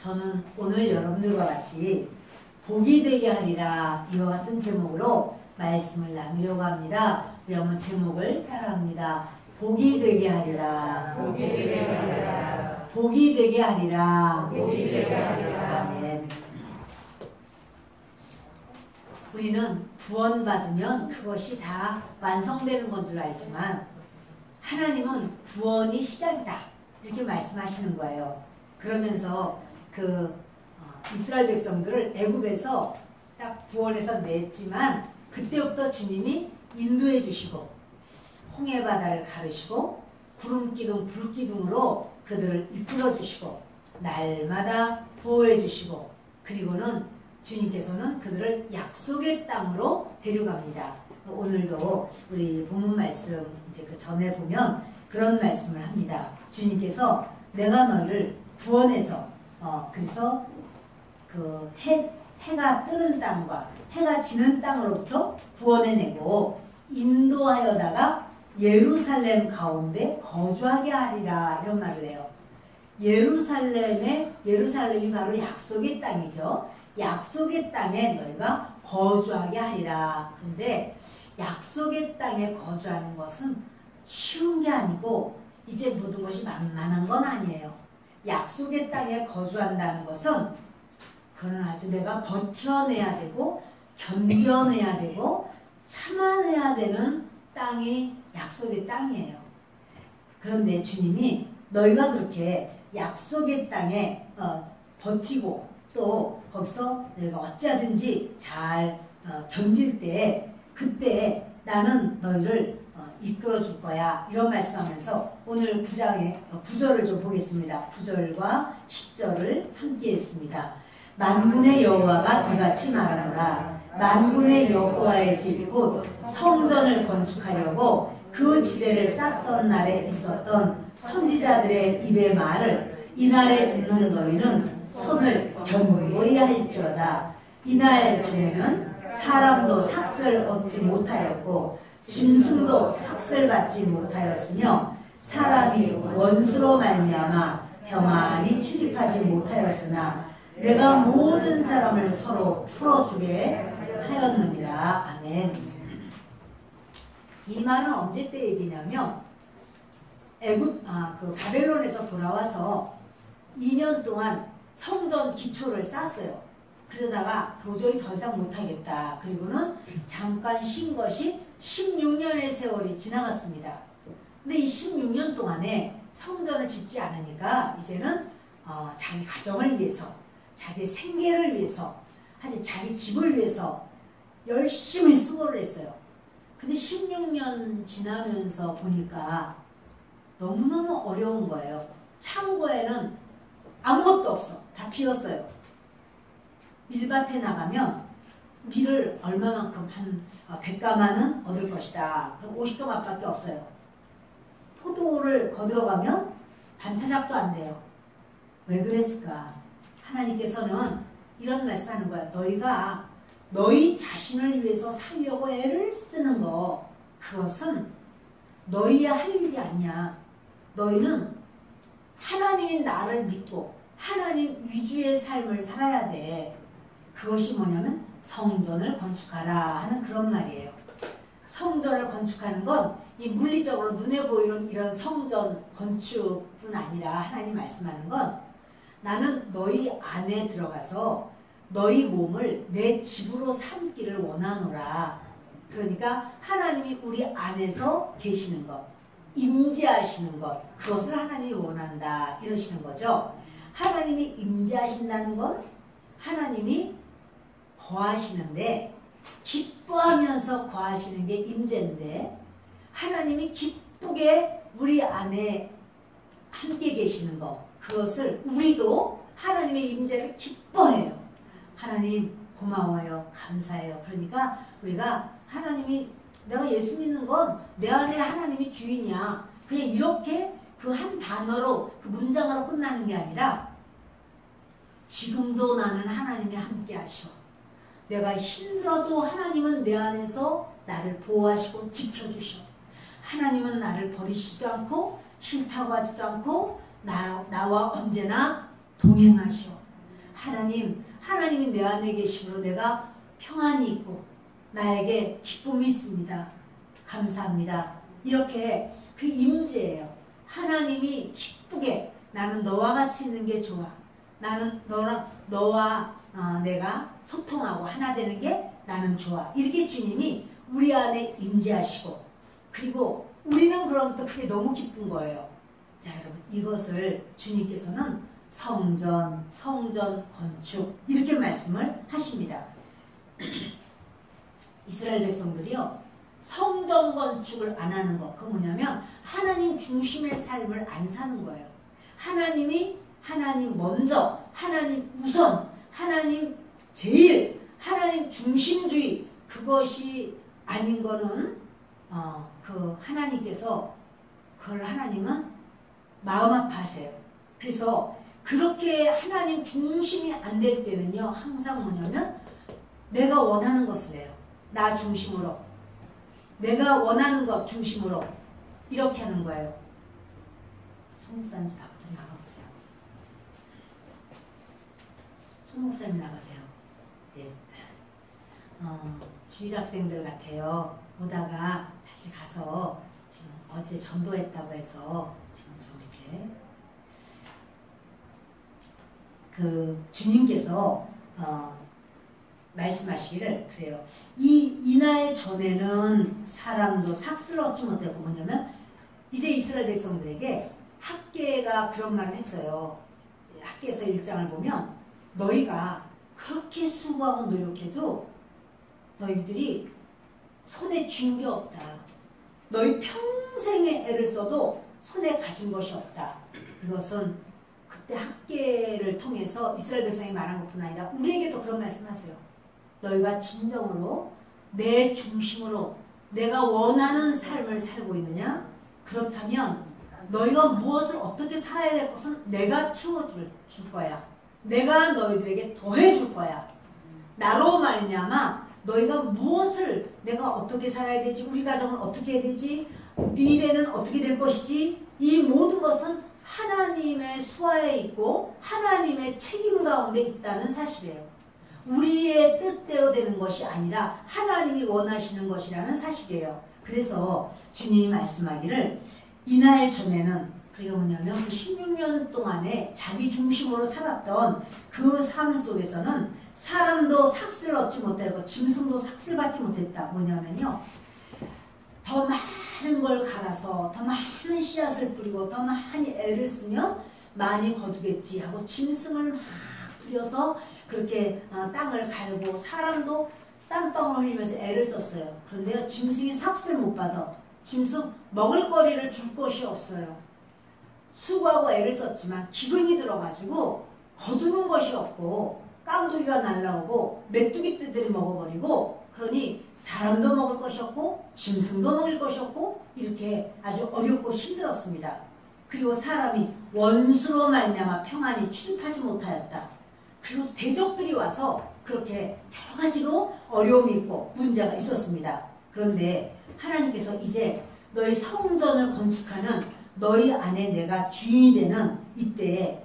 저는 오늘 여러분들과 같이 복이 되게 하리라 이와 같은 제목으로 말씀을 나누려고 합니다. 우리 한번 제목을 따라합니다. 복이 되게 하리라. 복이 되게 하리라. 복이 되게 하리라. 복이 되게 하리라. 아멘. 우리는 구원받으면 그것이 다 완성되는 건 줄 알지만 하나님은 구원이 시작이다 이렇게 말씀하시는 거예요. 그러면서 이스라엘 백성들을 애굽에서 딱 구원해서 냈지만 그때부터 주님이 인도해 주시고 홍해 바다를 가르시고 구름 기둥 불 기둥으로 그들을 이끌어 주시고 날마다 보호해 주시고 그리고는 주님께서는 그들을 약속의 땅으로 데려갑니다. 오늘도 우리 본문 말씀 이제 그 전에 보면 그런 말씀을 합니다. 주님께서 내가 너희를 구원해서 그래서 그 해가 뜨는 땅과 해가 지는 땅으로부터 구원해내고 인도하여다가 예루살렘 가운데 거주하게 하리라 이런 말을 해요. 예루살렘이 바로 약속의 땅이죠. 약속의 땅에 너희가 거주하게 하리라. 근데 약속의 땅에 거주하는 것은 쉬운 게 아니고 이제 모든 것이 만만한 건 아니에요. 약속의 땅에 거주한다는 것은 그건 아주 내가 버텨내야 되고 견뎌내야 되고 참아내야 되는 땅이 약속의 땅이에요. 그런데 주님이 너희가 그렇게 약속의 땅에 버티고 또 거기서 내가 어찌하든지 잘 견딜 때 그때 나는 너희를 이끌어 줄 거야 이런 말씀하면서 오늘 9장의 9절을 좀 보겠습니다. 9절과 10절을 함께 했습니다. 만군의 여호와가 이같이 말하노라. 만군의 여호와의 집 곧 성전을 건축하려고 그 지대를 쌓던 날에 있었던 선지자들의 입의 말을 이날에 듣는 너희는 손을 견고히 할지어다. 이날 전에는 사람도 삭슬 얻지 못하였고 짐승도 삭슬 받지 못하였으며 사람이 원수로 말미암아 평안히 출입하지 못하였으나 내가 모든 사람을 서로 풀어주게 하였느니라. 아멘. 이 말은 언제 때 얘기냐면 바벨론에서 돌아와서 2년 동안 성전 기초를 쌓았어요. 그러다가 도저히 더 이상 못하겠다. 그리고는 잠깐 쉰 것이 16년의 세월이 지나갔습니다. 근데 이 16년 동안에 성전을 짓지 않으니까 이제는 자기 가정을 위해서 자기 생계를 위해서 자기 집을 위해서 열심히 수고를 했어요. 근데 16년 지나면서 보니까 너무너무 어려운 거예요. 창고에는 아무것도 없어. 다 비었어요. 밀밭에 나가면 밀을 얼마만큼 한 100가마는 얻을 것이다. 그럼 50가마밖에 없어요. 포도를 거들어가면 반타작도 안 돼요. 왜 그랬을까? 하나님께서는 이런 말씀하는 거야. 너희가 너희 자신을 위해서 살려고 애를 쓰는 거 그것은 너희야 할 일이 아니야. 너희는 하나님이 나를 믿고 하나님 위주의 삶을 살아야 돼. 그것이 뭐냐면 성전을 건축하라 하는 그런 말이에요. 성전을 건축하는 건 이 물리적으로 눈에 보이는 이런 성전 건축뿐 아니라 하나님 말씀하는 건 나는 너희 안에 들어가서 너희 몸을 내 집으로 삼기를 원하노라. 그러니까 하나님이 우리 안에서 계시는 것, 임재하시는 것, 그것을 하나님이 원한다 이러시는 거죠. 하나님이 임재하신다는 건 하나님이 거하시는데 기뻐하면서 거하시는 게 임재인데 하나님이 기쁘게 우리 안에 함께 계시는 것 그것을 우리도 하나님의 임재를 기뻐해요. 하나님 고마워요. 감사해요. 그러니까 우리가 하나님이 내가 예수 믿는 건 내 안에 하나님이 주인이야. 그냥 이렇게 그 한 단어로 그 문장으로 끝나는 게 아니라 지금도 나는 하나님이 함께 하셔. 내가 힘들어도 하나님은 내 안에서 나를 보호하시고 지켜주셔. 하나님은 나를 버리시지도 않고 싫다고 하지도 않고 나와 언제나 동행하셔. 하나님이 내 안에 계심으로 내가 평안이 있고 나에게 기쁨이 있습니다. 감사합니다. 이렇게 그 임재예요. 하나님이 기쁘게 나는 너와 같이 있는 게 좋아. 나는 너와 내가 소통하고 하나 되는 게 나는 좋아. 이렇게 주님이 우리 안에 임재하시고 그리고 우리는 그럼 또 그게 너무 기쁜 거예요. 자, 여러분 이것을 주님께서는 성전 건축 이렇게 말씀을 하십니다. 이스라엘 백성들이요. 성전 건축을 안 하는 것. 그건 뭐냐면 하나님 중심의 삶을 안 사는 거예요. 하나님 먼저, 하나님 우선, 하나님 제일, 하나님 중심주의 그것이 아닌 거는 그 하나님께서 그걸 하나님은 마음 아파하세요. 그래서 그렇게 하나님 중심이 안 될 때는요. 항상 뭐냐면 내가 원하는 것을 해요. 나 중심으로. 내가 원하는 것 중심으로 이렇게 하는 거예요. 송목사님 밖으로 나가보세요. 송목사님 나가세요. 예. 주일학생들 같아요. 오다가 다시 가서 지금 어제 전도했다고 해서 지금 좀 이렇게 그 주님께서 말씀하시기를 그래요. 이날 전에는 사람도 삭슬 얻지 못했고 뭐냐면 이제 이스라엘 백성들에게 학계가 그런 말을 했어요. 학계에서 1장을 보면 너희가 그렇게 수고하고 노력해도 너희들이 손에 쥔 게 없다. 너희 평생에 애를 써도 손에 가진 것이 없다. 그것은 그때 학계를 통해서 이스라엘 백성이 말한 것뿐 아니라 우리에게도 그런 말씀하세요. 너희가 진정으로 내 중심으로 내가 원하는 삶을 살고 있느냐? 그렇다면 너희가 무엇을 어떻게 살아야 될 것은 내가 채워줄 거야. 내가 너희들에게 더해줄 거야. 나로 말미암아 너희가 무엇을 내가 어떻게 살아야 되지? 우리 가정은 어떻게 해야 되지? 미래는 어떻게 될 것이지? 이 모든 것은 하나님의 수하에 있고 하나님의 책임 가운데 있다는 사실이에요. 우리의 뜻대로 되는 것이 아니라 하나님이 원하시는 것이라는 사실이에요. 그래서 주님이 말씀하기를 이날 전에는 그게 뭐냐면 그 16년 동안에 자기 중심으로 살았던 그 삶 속에서는 사람도 삭슬 얻지 못하고 짐승도 삭슬받지 못했다. 뭐냐면요. 더 많은 걸 갈아서 더 많은 씨앗을 뿌리고 더 많이 애를 쓰면 많이 거두겠지 하고 짐승을 막 뿌려서 그렇게 땅을 갈고 사람도 땀방울 흘리면서 애를 썼어요. 그런데요. 짐승이 삭슬 못 받아. 짐승 먹을 거리를 줄 곳이 없어요. 수고하고 애를 썼지만 기근이 들어가지고 거두는 것이 없고 깡두기가 날라오고 메뚜기 떼들이 먹어버리고 그러니 사람도 먹을 것이 없고 짐승도 먹을 것이 없고 이렇게 아주 어렵고 힘들었습니다. 그리고 사람이 원수로 말미암아 평안히 출입하지 못하였다. 그리고 대적들이 와서 그렇게 여러 가지로 어려움이 있고 문제가 있었습니다. 그런데 하나님께서 이제 너희 성전을 건축하는 너희 안에 내가 주인이 되는 이때에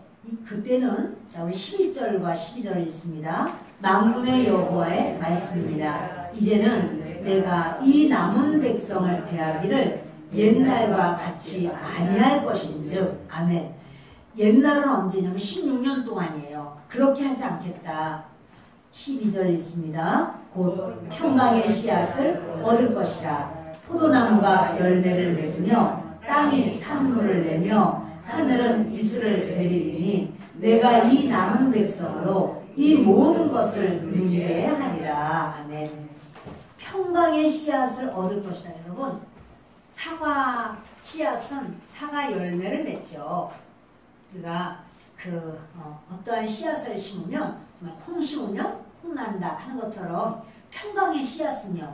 그때는 자 우리 11절과 12절 있습니다. 만군의 여호와의 말씀입니다. 이제는 내가 이 남은 백성을 대하기를 옛날과 같이 아니할 것인즉 아멘. 옛날은 언제냐면 16년 동안이에요. 그렇게 하지 않겠다. 12절 있습니다. 곧 평강의 씨앗을 얻을 것이라. 포도나무가 열매를 맺으며 땅이 산물을 내며 하늘은 이슬을 내리리니 내가 이 남은 백성으로 이 모든 것을 누리게 하리라. 아멘. 평강의 씨앗을 얻을 것이다. 여러분 사과 씨앗은 사과 열매를 맺죠. 우리가 어떠한 씨앗을 심으면 정말 콩 심으면 콩 난다 하는 것처럼 평강의 씨앗은요.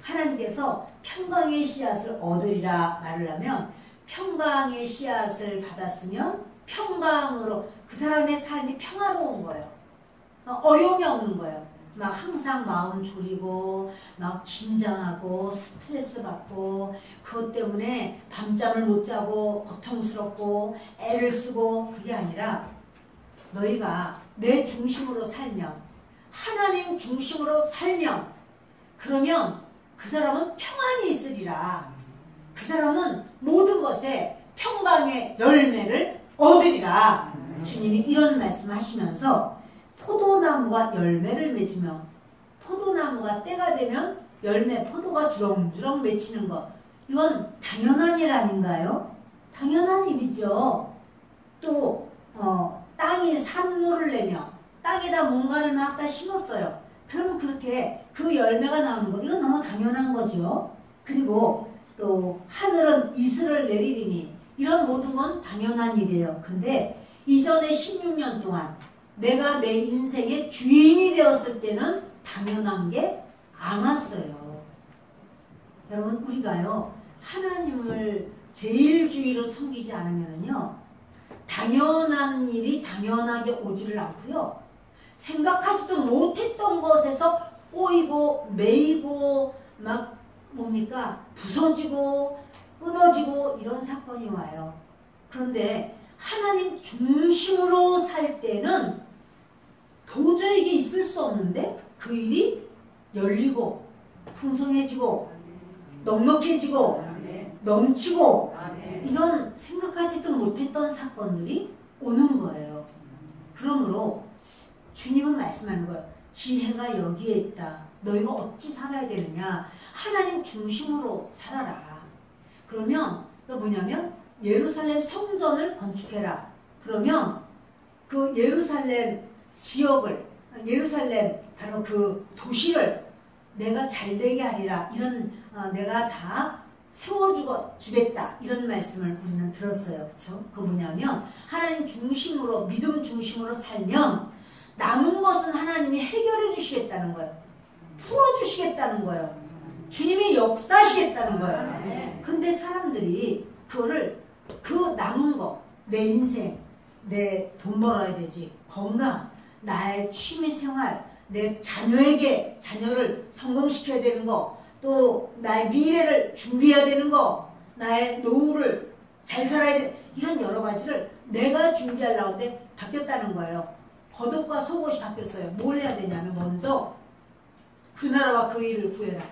하나님께서 평강의 씨앗을 얻으리라 말을 하면 평강의 씨앗을 받았으면 평강으로 그 사람의 삶이 평화로운 거예요. 어려움이 없는 거예요. 막 항상 마음 졸이고 막 긴장하고 스트레스 받고 그것 때문에 밤잠을 못 자고 고통스럽고 애를 쓰고 그게 아니라 너희가 내 중심으로 살면, 하나님 중심으로 살면, 그러면 그 사람은 평안이 있으리라. 그 사람은 모든 것에 평강의 열매를 얻으리라. 주님이 이런 말씀하시면서 포도나무가 열매를 맺으며 포도나무가 때가 되면 열매, 포도가 주렁주렁 맺히는 것, 이건 당연한 일 아닌가요? 당연한 일이죠. 또 땅이 산모를 내며 땅에다 뭔가를 막 다 심었어요. 그러면 그렇게 그 열매가 나오는 거, 이건 너무 당연한 거죠. 그리고 또 하늘은 이슬을 내리리니, 이런 모든 건 당연한 일이에요. 근데 이전에 16년 동안 내가 내 인생의 주인이 되었을 때는 당연한 게 안 왔어요. 여러분, 우리가요 하나님을 제일 주의로 섬기지 않으면요 당연한 일이 당연하게 오지를 않고요, 생각하지도 못했던 것에서 꼬이고 매이고 막 뭡니까 부서지고 끊어지고 이런 사건이 와요. 그런데 하나님 중심으로 살 때는 도저히 이게 있을 수 없는데 그 일이 열리고 풍성해지고 넉넉해지고 넘치고 이런 생각하지도 못했던 사건들이 오는 거예요. 그러므로 주님은 말씀하는 거예요. 지혜가 여기에 있다. 너희가 어찌 살아야 되느냐. 하나님 중심으로 살아라. 그러면 뭐냐면 예루살렘 성전을 건축해라. 그러면 그 예루살렘 지역을, 예루살렘 바로 그 도시를 내가 잘되게 하리라. 이런 내가 다 세워주겠다. 이런 말씀을 우리는 들었어요. 그렇죠? 그 뭐냐면 하나님 중심으로, 믿음 중심으로 살면 남은 것은 하나님이 해결해 주시겠다는 거예요. 풀어주시겠다는 거예요. 주님이 역사하시겠다는 거예요. 근데 사람들이 그거를, 그 남은 거, 내 인생, 내 돈 벌어야 되지, 건강, 나의 취미생활, 내 자녀에게 자녀를 성공시켜야 되는 거, 또 나의 미래를 준비해야 되는 거, 나의 노후를 잘 살아야 돼, 이런 여러 가지를 내가 준비하려고 하는데 바뀌었다는 거예요. 겉옷과 속옷이 바뀌었어요. 뭘 해야 되냐면 먼저 그 나라와 그 일을 구해라.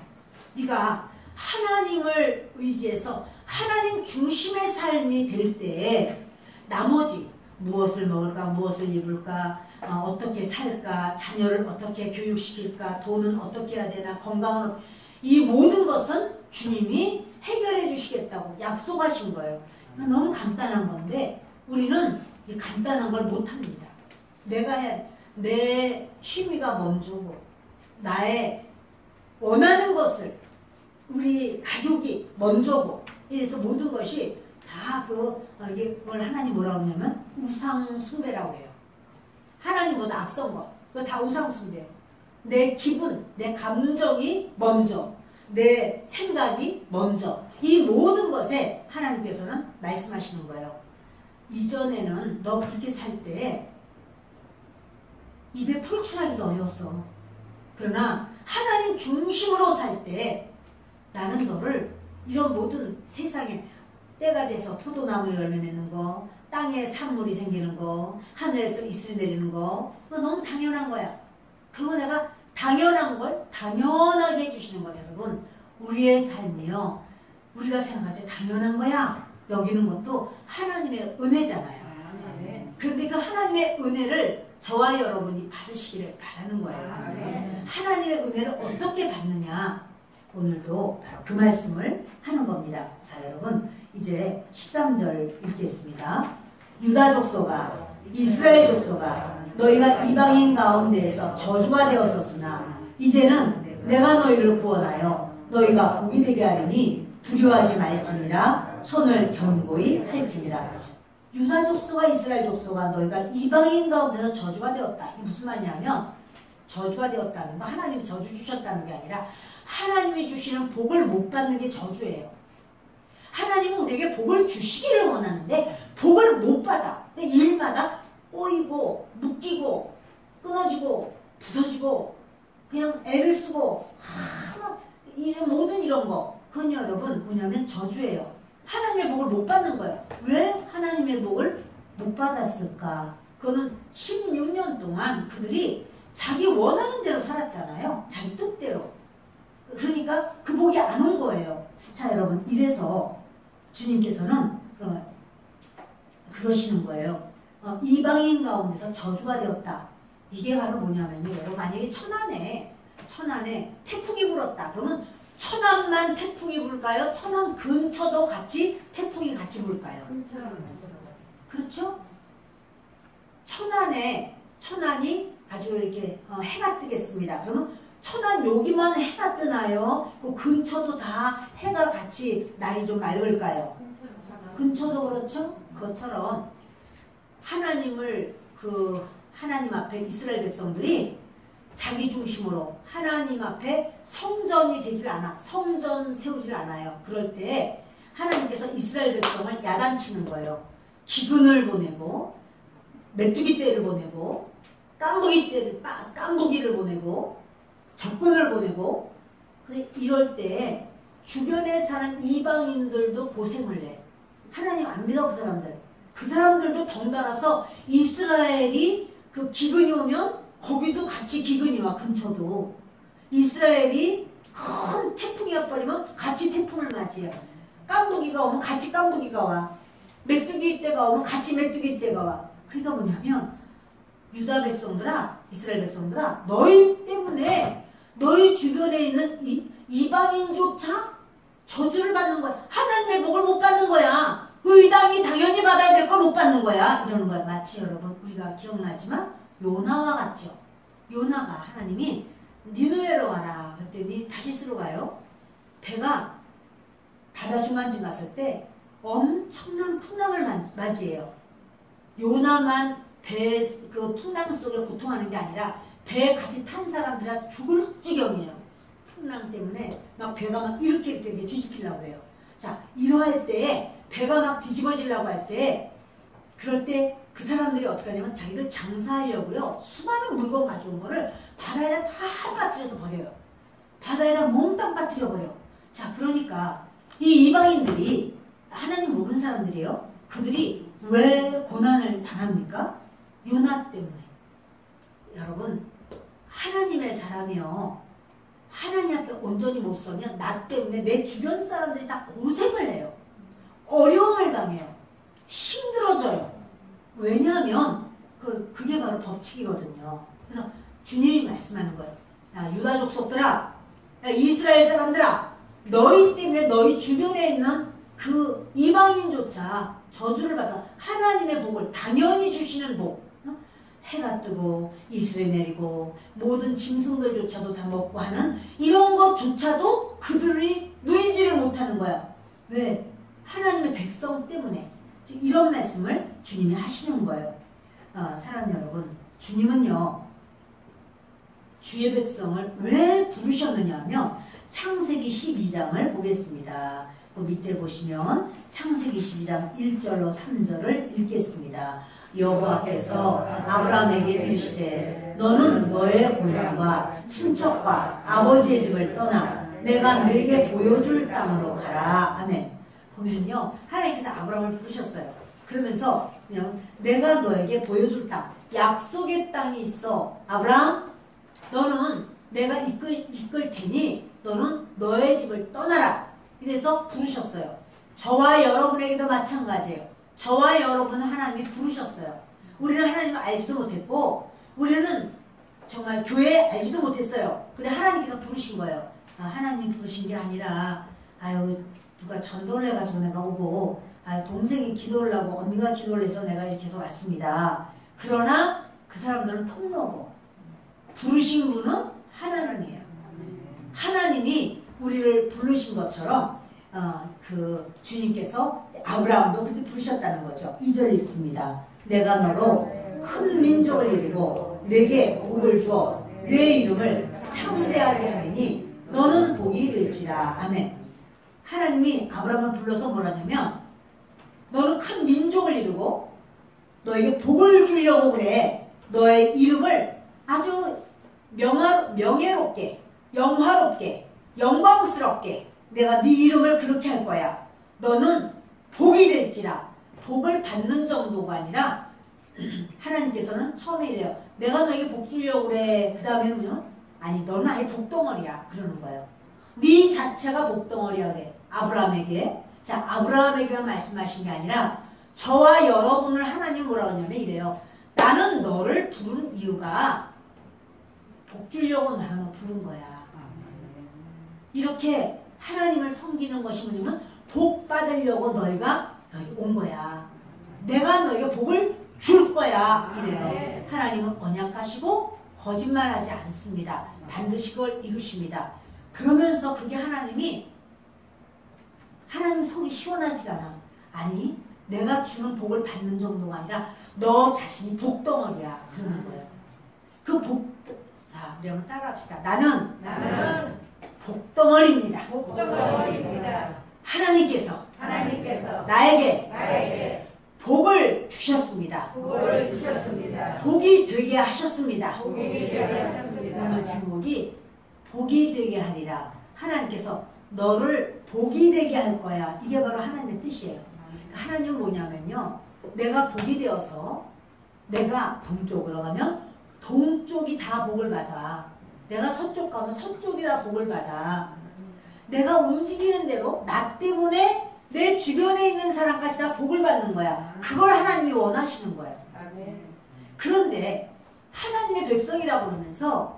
네가 하나님을 의지해서 하나님 중심의 삶이 될 때 나머지 무엇을 먹을까, 무엇을 입을까, 어떻게 살까, 자녀를 어떻게 교육시킬까, 돈은 어떻게 해야 되나, 건강은 이 모든 것은 주님이 해결해 주시겠다고 약속하신 거예요. 너무 간단한 건데 우리는 이 간단한 걸 못합니다. 내 취미가 먼저고 나의 원하는 것을 우리 가족이 먼저고, 이래서 모든 것이 다 그걸 하나님 뭐라고 하냐면 우상 숭배라고 해요. 하나님보다 앞선 것, 그거 다 우상 숭배예요. 내 기분, 내 감정이 먼저, 내 생각이 먼저, 이 모든 것에 하나님께서는 말씀하시는 거예요. 이전에는 너 그렇게 살 때 입에 풀칠하기도 어려웠어. 그러나 하나님 중심으로 살 때 나는 너를 이런 모든 세상에 때가 돼서 포도나무 열매 맺는 거, 땅에 산물이 생기는 거, 하늘에서 이슬이 내리는 거, 그거 너무 당연한 거야. 그리고 내가 당연한 걸 당연하게 해주시는 거예요. 여러분, 우리의 삶이요, 우리가 생각할 때 당연한 거야 여기는 것도 하나님의 은혜잖아요. 그런데 그 하나님의 은혜를 저와 여러분이 받으시기를 바라는 거예요. 하나님의 은혜를 어떻게 받느냐, 오늘도 바로 그 말씀을 하는 겁니다. 자, 여러분 이제 13절 읽겠습니다. 유다 족속아, 이스라엘 족속아, 너희가 이방인 가운데에서 저주가 되었었으나 이제는 내가 너희를 구원하여 너희가 복이 되게 하리니 두려워하지 말지니라. 손을 견고히 할지니라. 유다 족속과 이스라엘 족속아, 너희가 이방인 가운데서 저주가 되었다. 이게 무슨 말이냐면, 저주가 되었다는 거, 하나님이 저주 주셨다는 게 아니라 하나님이 주시는 복을 못 받는 게 저주예요. 하나님은 우리에게 복을 주시기를 원하는데 복을 못 받아. 일마다 꼬이고 묶이고 끊어지고 부서지고 그냥 애를 쓰고 모든 이런 거, 그건 여러분 뭐냐면 저주예요. 하나님의 복을 못 받는 거예요. 왜 하나님의 복을 못 받았을까? 그거는 16년 동안 그들이 자기 원하는 대로 살았잖아요. 자기 뜻대로. 그러니까 그 복이 안 온 거예요. 자, 여러분, 이래서 주님께서는 그러시는 거예요. 이방인 가운데서 저주가 되었다. 이게 바로 뭐냐면요. 여러분, 만약에 천안에 태풍이 불었다. 그러면 천안만 태풍이 불까요? 천안 근처도 같이 태풍이 같이 불까요? 그렇죠? 천안이 아주 이렇게 해가 뜨겠습니다. 그러면 천안 여기만 해가 뜨나요? 그 근처도 다 해가 같이 날이 좀 맑을까요? 근처도 그렇죠? 그것처럼 하나님 앞에 이스라엘 백성들이 자기 중심으로 하나님 앞에 성전이 되질 않아. 성전 세우질 않아요. 그럴 때 하나님께서 이스라엘 백성을 야단치는 거예요. 기근을 보내고 메뚜기 떼를 보내고 깐부기를 보내고 적군을 보내고. 근데 이럴 때 주변에 사는 이방인들도 고생을 해. 하나님 안 믿어 그 사람들도 덩달아서 이스라엘이 그 기근이 오면 거기도 같이 기근이 와. 근처도 이스라엘이 큰 태풍이 와버리면 같이 태풍을 맞이해요. 깐부기가 오면 같이 깐부기가 와. 메뚜기 떼가 오면 같이 메뚜기 떼가 와. 그러니까 뭐냐면 유다 백성들아, 이스라엘 백성들아, 너희 때문에 너희 주변에 있는 이방인조차 저주를 받는 거야. 하나님의 복을 못 받는 거야. 의당이 당연히 받아야 될 걸 못 받는 거야. 이러는 거야. 마치 여러분 우리가 기억나지만 요나와 같죠. 요나가 하나님이 니느웨로 가라 그랬더니 다시스로 가요. 배가 바다 중간쯤 갔을 때 엄청난 풍랑을 맞이해요. 요나만 그 풍랑 속에 고통하는 게 아니라 배에 같이 탄 사람들이 죽을 지경이에요. 풍랑 때문에 막 배가 막 이렇게 뒤집히려고 해요. 자, 이러할 때 배가 막 뒤집어지려고 할 때 그럴 때 그 사람들이 어떻게 하냐면 자기들 장사하려고요. 수많은 물건 가져온 거를 바다에다 다 빠뜨려서 버려요. 바다에다 몽땅 빠뜨려 버려. 자, 그러니까 이 이방인들이 하나님 모르는 사람들이에요. 그들이 왜 고난을 당합니까? 요나 때문에. 여러분, 하나님의 사람이요. 하나님 앞에 온전히 못 서면 나 때문에 내 주변 사람들이 다 고생을 해요. 어려움을 당해요. 힘들어져요. 왜냐하면 그게 바로 법칙이거든요. 그래서 주님이 말씀하는 거예요. 야, 유다 족속들아, 야, 이스라엘 사람들아, 너희 때문에 너희 주변에 있는 그 이방인조차 저주를 받아 하나님의 복을 당연히 주시는 복. 해가 뜨고 이슬이 내리고 모든 짐승들조차도 다 먹고 하는 이런 것조차도 그들이 누리지를 못하는 거야. 왜? 하나님의 백성 때문에. 이런 말씀을 주님이 하시는 거예요. 사랑하는 여러분, 주님은요 주의 백성을 왜 부르셨느냐 하면 창세기 12장을 보겠습니다. 그 밑에 보시면 창세기 12장 1절로 3절을 읽겠습니다. 여호와께서 아브라함에게 이르시되 너는 너의 고향과 친척과 아버지의 집을 떠나 내가 너에게 보여줄 땅으로 가라. 아멘. 보면요 하나님께서 아브라함을 부르셨어요. 그러면서 그냥 내가 너에게 보여줄 땅, 약속의 땅이 있어. 아브라함, 너는 내가 이끌 테니 너는 너의 집을 떠나라. 그래서 부르셨어요. 저와 여러분에게도 마찬가지예요. 저와 여러분은 하나님이 부르셨어요. 우리는 하나님을 알지도 못했고 우리는 정말 교회 알지도 못했어요. 근데 하나님께서 부르신 거예요. 하나님이 부르신 게 아니라 아유 누가 전도를 해가지고 내가 오고 동생이 기도를 하고 언니가 기도를 해서 내가 이렇게 해서 왔습니다. 그러나 그 사람들은 폭로고 부르신 분은 하나님이에요. 하나님이 우리를 부르신 것처럼 그 주님께서 아브라함도 그렇게 부르셨다는 거죠. 2절 읽습니다. 내가 너로 큰 민족을 이루고 내게 복을 주어 내 이름을 창대하게 하리니 너는 복이 될지라. 아멘. 하나님이 아브라함을 불러서 뭐라냐면 너는 큰 민족을 이루고 너에게 복을 주려고 그래. 너의 이름을 아주 명예롭게 영화롭게 영광스럽게 내가 네 이름을 그렇게 할 거야. 너는 복이 될지라. 복을 받는 정도가 아니라 하나님께서는 처음에 이래요. 내가 너에게 복 주려고 그래. 그 다음에는요. 아니 너는 아예 복덩어리야. 그러는 거예요. 네 자체가 복덩어리야 그래. 아브라함에게. 자, 아브라함에게만 말씀하신 게 아니라 저와 여러분을 하나님 뭐라고 하냐면 이래요. 나는 너를 부른 이유가 복 주려고 나는 너 부른 거야. 이렇게 하나님을 섬기는 것이 뭐냐면 복 받으려고 너희가 여기 온 거야. 내가 너희가 복을 줄 거야. 이래요. 하나님은 언약하시고 거짓말하지 않습니다. 반드시 그걸 이루십니다. 그러면서 그게 하나님 속이 시원하지가 않아. 아니 내가 주는 복을 받는 정도가 아니라 너 자신이 복덩어리야. 그러는 거예요. 그 복, 자 우리 한번 따라합시다. 나는 복덩어리입니다. 하나님께서 나에게 복을 주셨습니다. 복이 되게 하셨습니다. 오늘 제목이 복이 되게 하리라. 하나님께서 너를 복이 되게 할 거야. 이게 바로 하나님의 뜻이에요. 하나님은 뭐냐면요. 내가 복이 되어서 내가 동쪽으로 가면 동쪽이 다 복을 받아. 내가 서쪽 가면 서쪽이 다 복을 받아. 내가 움직이는 대로 나 때문에 내 주변에 있는 사람까지 다 복을 받는 거야. 그걸 하나님이 원하시는 거예요. 그런데 하나님의 백성이라고 그러면서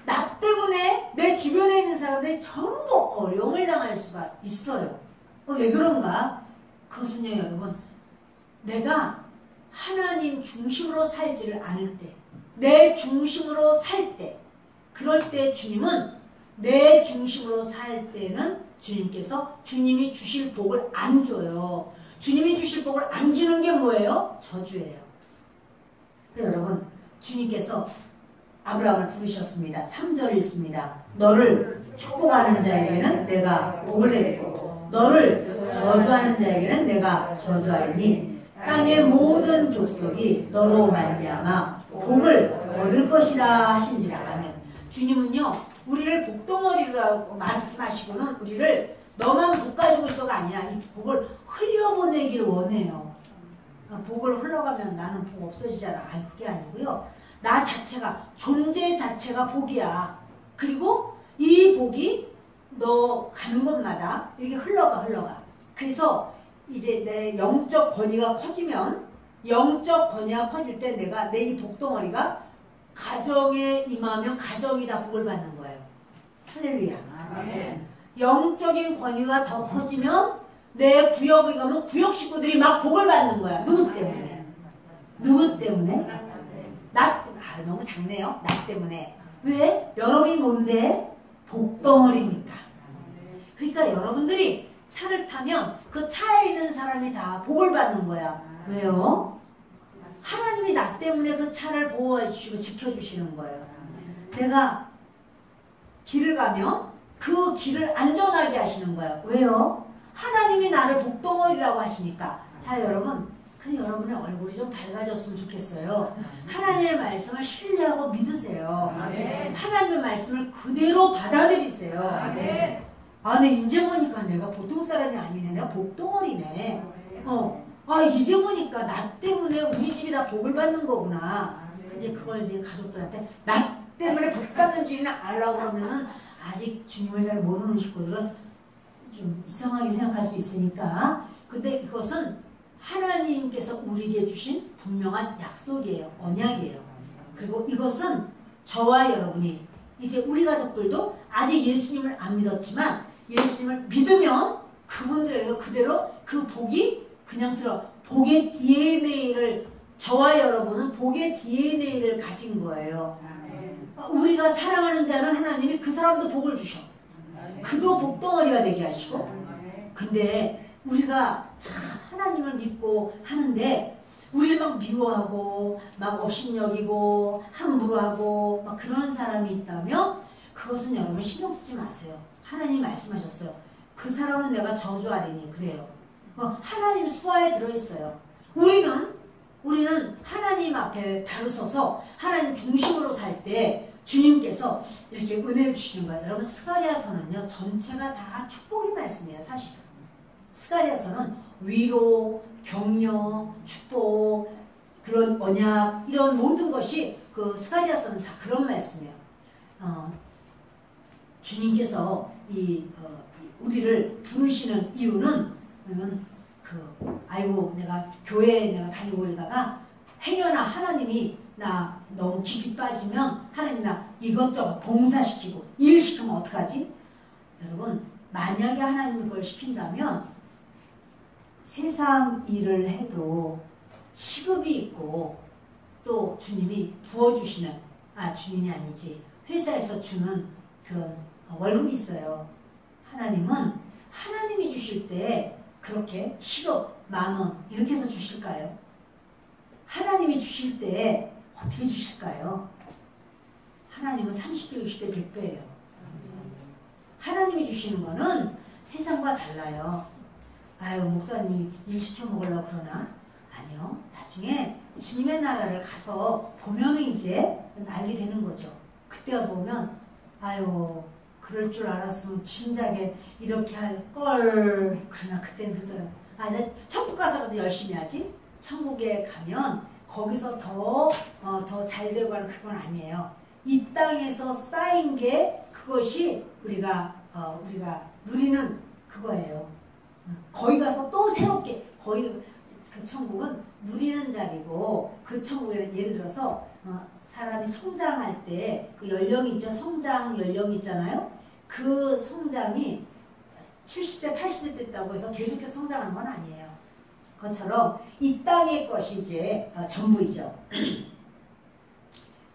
나 때문에 내 주변에 있는 사람들이 전부 어려움을 당할 수가 있어요. 왜 그런가? 그것은요 여러분, 내가 하나님 중심으로 살지를 않을 때, 내 중심으로 살 때, 그럴 때 주님은 내 중심으로 살 때는 주님께서 주님이 주실 복을 안 줘요. 주님이 주실 복을 안 주는 게 뭐예요? 저주예요. 여러분, 주님께서 아브라함을 부르셨습니다. 3절 읽습니다. 너를 축복하는 자에게는 내가 복을 내리고 너를 저주하는 자에게는 내가 저주하리니 땅의 모든 족속이 너로 말미암아 복을 얻을 것이라 하신지라. 아멘. 주님은요 우리를 복덩어리라고 말씀하시고는 우리를 너만 복 가지고 있어가 아니야. 이 복을 흘려보내기를 원해요. 복을 흘러가면 나는 복 없어지잖아. 아니 그게 아니고요. 나 자체가, 존재 자체가 복이야. 그리고 이 복이 너 가는 곳마다 이렇게 흘러가. 그래서 이제 내 영적 권위가 커지면, 영적 권위가 커질 때 내가 내 이 복덩어리가 가정에 임하면 가정이 다 복을 받는 거예요. 할렐루야. 아멘. 영적인 권위가 더 커지면 내 구역에 가면 구역 식구들이 막 복을 받는 거야. 누구 때문에? 누구 때문에? 너무 작네요. 나 때문에. 왜? 여러분이 뭔데? 복덩어리니까. 그러니까 여러분들이 차를 타면 그 차에 있는 사람이 다 복을 받는 거야. 왜요? 하나님이 나 때문에 그 차를 보호해 주시고 지켜주시는 거예요. 내가 길을 가면 그 길을 안전하게 하시는 거예요. 왜요? 하나님이 나를 복덩어리라고 하시니까. 자 여러분, 여러분의 얼굴이 좀 밝아졌으면 좋겠어요. 하나님의 말씀을 신뢰하고 믿으세요. 하나님의 말씀을 그대로 받아들이세요. 내 이제 보니까 내가 보통 사람이 아니네. 내가 복덩어리네. 이제 보니까 나 때문에 우리 집이 다 복을 받는 거구나. 근데 그걸 이제 가족들한테 나 때문에 복 받는 줄이나 알라고 그러면은 아직 주님을 잘 모르는 식구들은 좀 이상하게 생각할 수 있으니까. 근데 이것은 하나님께서 우리에게 주신 분명한 약속이에요. 언약이에요. 그리고 이것은 저와 여러분이, 이제 우리 가족들도 아직 예수님을 안 믿었지만 예수님을 믿으면 그분들에게 그대로 그 복이 그냥 복의 DNA를, 저와 여러분은 복의 DNA를 가진 거예요. 우리가 사랑하는 자는 하나님이 그 사람도 복을 주셔. 그도 복덩어리가 되게 하시고. 근데 우리가 참 하나님을 믿고 하는데 우리를 막 미워하고 막 업신여기고 함부로 하고 막 그런 사람이 있다면 그것은 여러분 신경 쓰지 마세요. 하나님 말씀하셨어요. 그 사람은 내가 저주하리니. 그래요. 하나님 수하에 들어있어요. 우리는 하나님 앞에 바로 서서 하나님 중심으로 살 때 주님께서 이렇게 은혜를 주시는 거예요. 여러분 스가랴서는요 전체가 다 축복의 말씀이에요. 사실은 스가랴서는 위로, 격려, 축복, 그런 언약, 이런 모든 것이 그 스가랴서는 다 그런 말씀이에요. 주님께서 우리를 부르시는 이유는 아이고 내가 교회에 내가 다니고 이러다가 행여나 하나님이 나 너무 깊이 빠지면 하나님 나 이것저것 봉사시키고 일 시키면 어떡하지? 여러분 만약에 하나님 걸 시킨다면 세상 일을 해도 시급이 있고 또 주님이 부어주시는 주님이 아니지 회사에서 주는 그런 월급이 있어요. 하나님은 하나님이 주실 때 그렇게 시급 10,000원 이렇게 해서 주실까요? 하나님이 주실 때 어떻게 주실까요? 하나님은 30배, 60배, 100배예요. 하나님이 주시는 거는 세상과 달라요. 아유 목사님이 일 시켜 먹으려고 그러나? 아니요. 나중에 주님의 나라를 가서 보면 이제 알게 되는 거죠. 그때 가서 보면 아유 그럴 줄 알았으면 진작에 이렇게 할 걸. 그러나 그때는 늦어요. 나 천국 가서라도 열심히 하지. 천국에 가면 거기서 더 잘 되고 하는 그건 아니에요. 이 땅에서 쌓인 게 그것이 우리가 누리는 그거예요. 거기 가서 또 새롭게 그 천국은 누리는 자리고 그 천국에는 예를 들어서 사람이 성장할 때 그 연령이 있죠. 성장 연령이 있잖아요. 그 성장이 70세, 80세 됐다고 해서 계속해서 성장하는 건 아니에요. 그것처럼 이 땅의 것이 이제 전부이죠.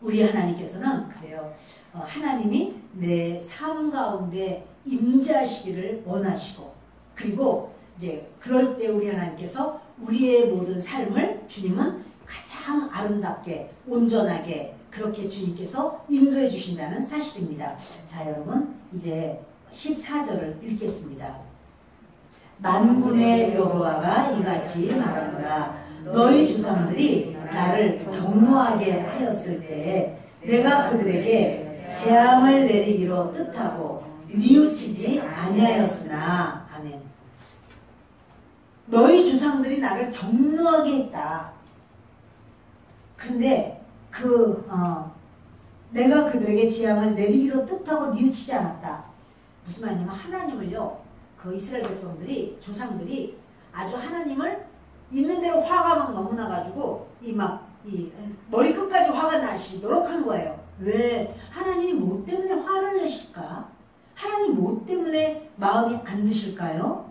우리 하나님께서는 그래요. 하나님이 내 삶 가운데 임재하시기를 원하시고 그리고 이제 그럴 때 우리 하나님께서 우리의 모든 삶을 주님은 가장 아름답게 온전하게 그렇게 주님께서 인도해 주신다는 사실입니다. 자 여러분 이제 14절을 읽겠습니다. 만군의 여호와가 이같이 말하노라. 너희 조상들이 나를 경노하게 하였을 때에 내가 그들에게 재앙을 내리기로 뜻하고 뉘우치지 아니하였으나. 아멘. 너희 조상들이 나를 경노하게 했다. 근데 내가 그들에게 재앙을 내리기로 뜻하고 뉘우치지 않았다. 무슨 말이냐면 하나님을요. 그 이스라엘 백성들이 조상들이 아주 하나님을 있는 대로 화가 막 너무 나가지고 이 머리끝까지 화가 나시도록 한 거예요. 왜? 하나님이 뭐 때문에 화를 내실까? 하나님 뭐 때문에 마음이 안 드실까요?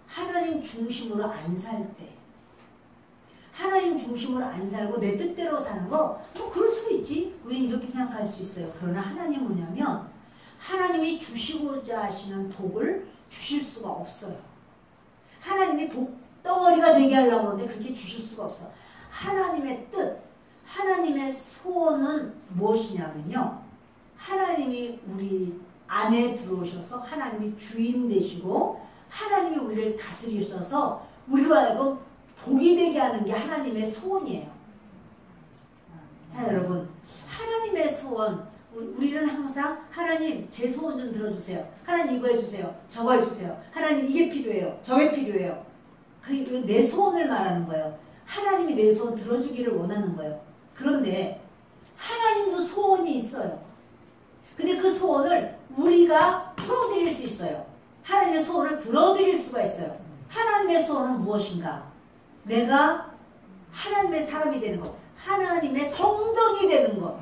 하나님 중심으로 안 살 때, 하나님 중심으로 안 살고 내 뜻대로 사는 거, 뭐 그럴 수도 있지. 우리는 이렇게 생각할 수 있어요. 그러나 하나님은 뭐냐면 하나님이 주시고자 하시는 복을 주실 수가 없어요. 하나님이 복덩어리가 되게 하려고 하는데 그렇게 주실 수가 없어. 하나님의 뜻, 하나님의 소원은 무엇이냐면요. 하나님이 우리 안에 들어오셔서 하나님이 주인 되시고 하나님이 우리를 다스리셔서 우리로 하여금 복이 되게 하는 게 하나님의 소원이에요. 자 여러분, 하나님의 소원, 우리는 항상 하나님 제 소원 좀 들어주세요. 하나님 이거 해주세요. 저거 해주세요. 하나님 이게 필요해요. 저게 필요해요. 그게 내 소원을 말하는 거예요. 하나님이 내 소원 들어주기를 원하는 거예요. 그런데 하나님도 소원이 있어요. 근데 그 소원을 우리가 풀어드릴 수 있어요. 하나님의 소원을 들어드릴 수가 있어요. 하나님의 소원은 무엇인가? 내가 하나님의 사람이 되는 것, 하나님의 성전이 되는 것,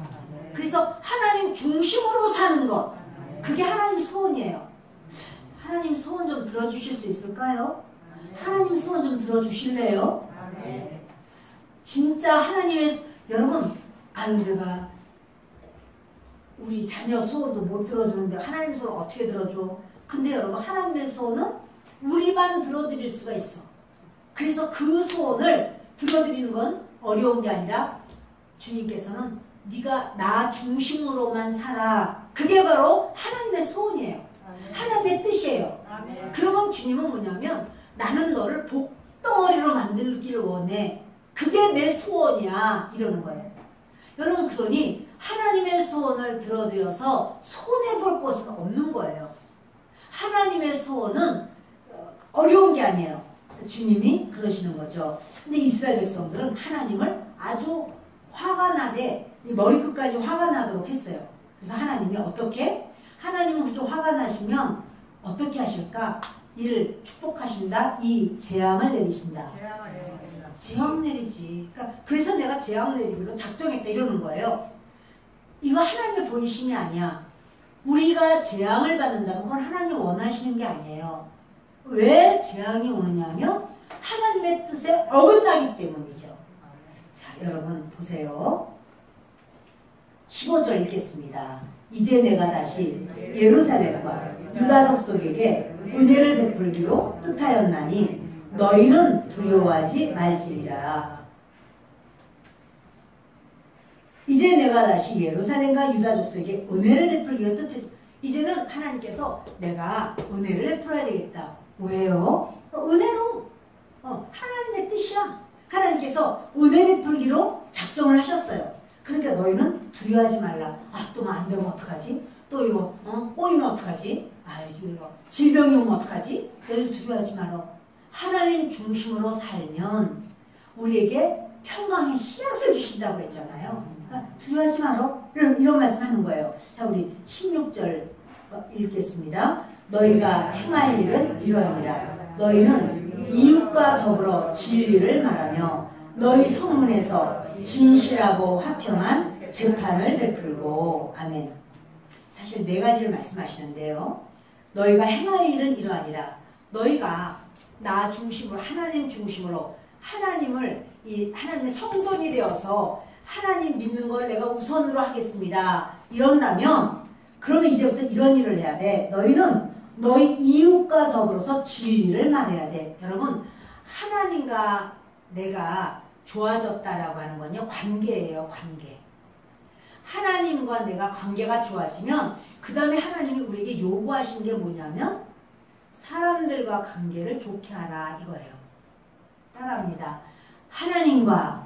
그래서 하나님 중심으로 사는 것, 그게 하나님 소원이에요. 하나님 소원 좀 들어주실 수 있을까요? 하나님 소원 좀 들어주실래요? 진짜 하나님의, 여러분, 내가 우리 자녀 소원도 못 들어주는데 하나님 소원 어떻게 들어줘? 근데 여러분, 하나님의 소원은 우리만 들어드릴 수가 있어. 그래서 그 소원을 들어드리는 건 어려운 게 아니라 주님께서는 네가 나 중심으로만 살아. 그게 바로 하나님의 소원이에요. 하나님의 뜻이에요. 그러면 주님은 뭐냐면 나는 너를 복덩어리로 만들기를 원해. 그게 내 소원이야. 이러는 거예요. 여러분, 그러니 하나님의 소원을 들어드려서 손해볼 것은 없는 거예요. 하나님의 소원은 어려운 게 아니에요. 주님이 그러시는 거죠. 근데 이스라엘 백성들은 하나님을 아주 화가 나게 이 머리끝까지 화가 나도록 했어요. 그래서 하나님이 어떻게? 하나님은 그렇게 화가 나시면 어떻게 하실까? 이를 축복하신다. 이 재앙을 내리신다. 재앙 내리지. 그러니까 그래서 내가 재앙 내리기로 작정했다 이러는 거예요. 이거 하나님의 본심이 아니야. 우리가 재앙을 받는다면 그건 하나님 원하시는 게 아니에요. 왜 재앙이 오느냐면 하나님의 뜻에 어긋나기 때문이죠. 자, 여러분 보세요. 15절 읽겠습니다. 이제 내가 다시 예루살렘과 유다 족속에게 은혜를 베풀기로 뜻하였나니 너희는 두려워하지 말지니라. 이제 내가 다시 예루살렘과 유다 족속에게 은혜를 베풀기로 뜻했어. 이제는 하나님께서 내가 은혜를 베풀어야 되겠다. 왜요? 은혜로 하나님의 뜻이야. 하나님께서 은혜 베풀기로 작정을 하셨어요. 그러니까 너희는 두려워하지 말라. 아, 또 안 되면 어떡하지? 또 이거 꼬이면 어떡하지? 아, 이거 질병이 오면 어떡하지? 너희 두려워하지 말어. 하나님 중심으로 살면 우리에게 평강의 씨앗을 주신다고 했잖아요. 그러니까 두려워하지 말어. 이런 말씀하는 거예요. 자, 우리 16절 읽겠습니다. 너희가 행할 일은 이러하니라. 너희는 이웃과 더불어 진리를 말하며 너희 성문에서 진실하고 화평한 재판을 베풀고. 아멘. 사실 네 가지를 말씀하시는데요. 너희가 행할 일은 이러하니라. 너희가 나 중심으로 하나님 중심으로 하나님을 하나님의 성전이 되어서 하나님 믿는 걸 내가 우선으로 하겠습니다. 이런다면 그러면 이제부터 이런 일을 해야 돼. 너희는 너희 이웃과 더불어서 진리를 말해야 돼. 여러분 하나님과 내가 좋아졌다라고 하는 건요. 관계예요. 관계. 하나님과 내가 관계가 좋아지면 그 다음에 하나님이 우리에게 요구하신 게 뭐냐면 사람들과 관계를 좋게 하라 이거예요. 따라합니다. 하나님과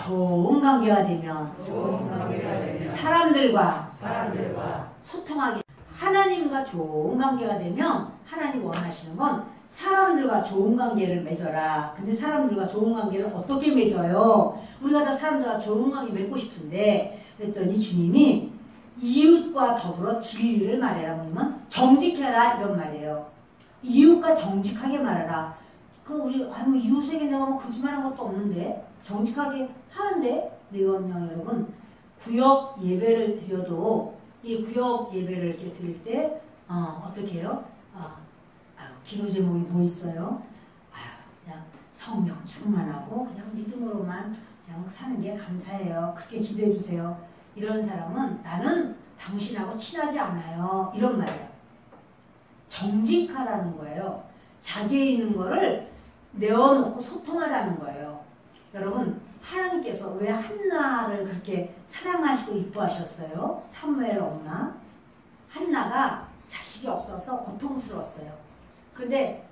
좋은 관계가 되면 사람들과 소통하기. 하나님과 좋은 관계가 되면 하나님 원하시는 건 사람들과 좋은 관계를 맺어라. 근데 사람들과 좋은 관계를 어떻게 맺어요? 우리가 다 사람들과 좋은 관계 맺고 싶은데 그랬더니 주님이 이웃과 더불어 진리를 말해라. 뭐냐면 정직해라 이런 말이에요. 이웃과 정직하게 말하라. 그 우리 이웃에게 내가 뭐 거짓말한 것도 없는데 정직하게 하는데. 이거는요 여러분 구역 예배를 드려도 이 구역 예배를 이렇게 드릴 때 어떻게 해요? 기도 제목이 뭐 있어요? 그냥 성령 충만하고 그냥 믿음으로만 그냥 사는 게 감사해요. 그렇게 기도해 주세요. 이런 사람은 나는 당신하고 친하지 않아요. 이런 말이에요. 정직하라는 거예요. 자기에 있는 거를 내어놓고 소통하라는 거예요. 여러분 하나님께서 왜 한나를 그렇게 사랑하시고 이뻐하셨어요? 사무엘 엄마 한나가 자식이 없어서 고통스러웠어요. 근데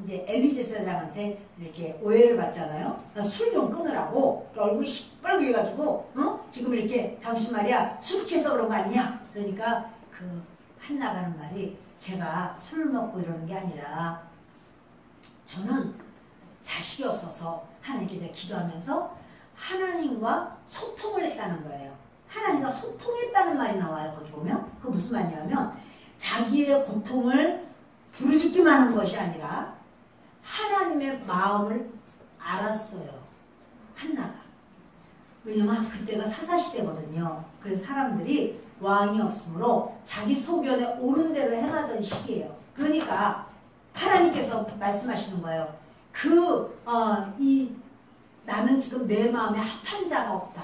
이제 엘리 제사장한테 이렇게 오해를 받잖아요. 술 좀 끊으라고 얼굴이 시뻘겋게가지고 지금 이렇게 당신 말이야 술 취해서 그런 거 아니냐? 그러니까 한나가 하는 말이 제가 술 먹고 이러는 게 아니라 저는 자식이 없어서 하나님께 제가 기도하면서 하나님과 소통을 했다는 거예요. 하나님과 소통했다는 말이 나와요. 거기 보면 그 무슨 말이냐면 자기의 고통을 부르짖기만 한 것이 아니라 하나님의 마음을 알았어요. 한나가. 왜냐면 그때가 사사시대거든요. 그래서 사람들이 왕이 없으므로 자기 소견에 옳은 대로 행하던 시기예요. 그러니까 하나님께서 말씀하시는 거예요. 나는 지금 내 마음에 합한 자가 없다.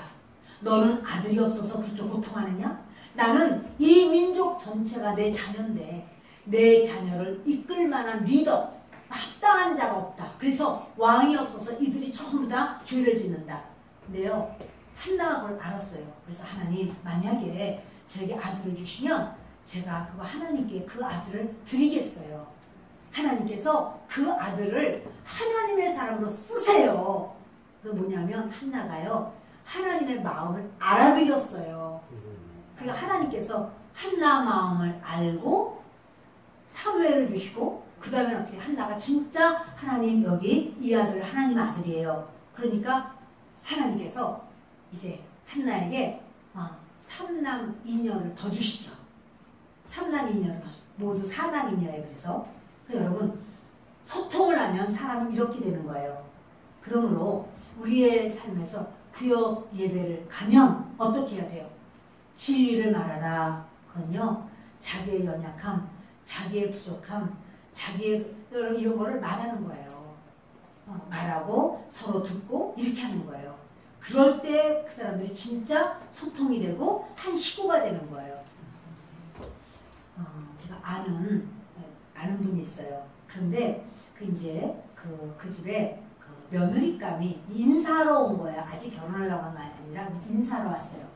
너는 아들이 없어서 그렇게 고통하느냐? 나는 이 민족 전체가 내 자녀인데 내 자녀를 이끌 만한 리더, 합당한 자가 없다. 그래서 왕이 없어서 이들이 전부 다 죄를 짓는다. 근데요, 한나가 그걸 알았어요. 그래서 하나님, 만약에 저에게 아들을 주시면 제가 하나님께 그 아들을 드리겠어요. 하나님께서 그 아들을 하나님의 사람으로 쓰세요. 그 뭐냐면 한나가요, 하나님의 마음을 알아들였어요. 그러니까 하나님께서 한나 마음을 알고 사무엘을 주시고 그 다음에 어떻게 한나가 진짜 하나님 여기 이 아들 하나님 아들이에요. 그러니까 하나님께서 이제 한나에게 3남 2녀를 더 주시죠. 3남 2녀를 더 모두 4남 2녀에 그래서 여러분 소통을 하면 사람은 이렇게 되는 거예요. 그러므로 우리의 삶에서 구역 예배를 가면 어떻게 해야 돼요? 진리를 말하라. 그건요. 자기의 연약함, 자기의 부족함, 자기의 이런 거를 말하는 거예요. 말하고 서로 듣고 이렇게 하는 거예요. 그럴 때 그 사람들이 진짜 소통이 되고 한 식구가 되는 거예요. 제가 아는 분이 있어요. 그런데 이제 그 집에 그 며느리감이 인사하러 온 거예요. 아직 결혼하려고 한 게 아니라 인사하러 왔어요.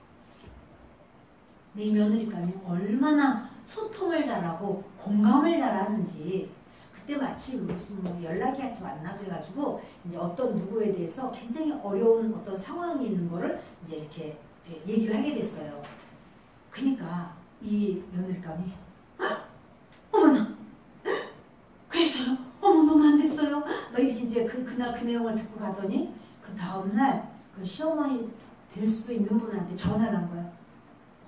근데 이 며느리감이 얼마나 소통을 잘하고 공감을 잘하는지 그때 마침 무슨 연락이 하여튼 왔나 그래가지고 이제 어떤 누구에 대해서 굉장히 어려운 어떤 상황이 있는 거를 이제 이렇게 얘기를 하게 됐어요. 그러니까 이 며느리감이 어머나 그래서요? 어머 너무 안 됐어요? 막 이렇게 이제 그날 그 내용을 듣고 가더니 그 다음날 그 시어머니 될 수도 있는 분한테 전화를 한 거예요.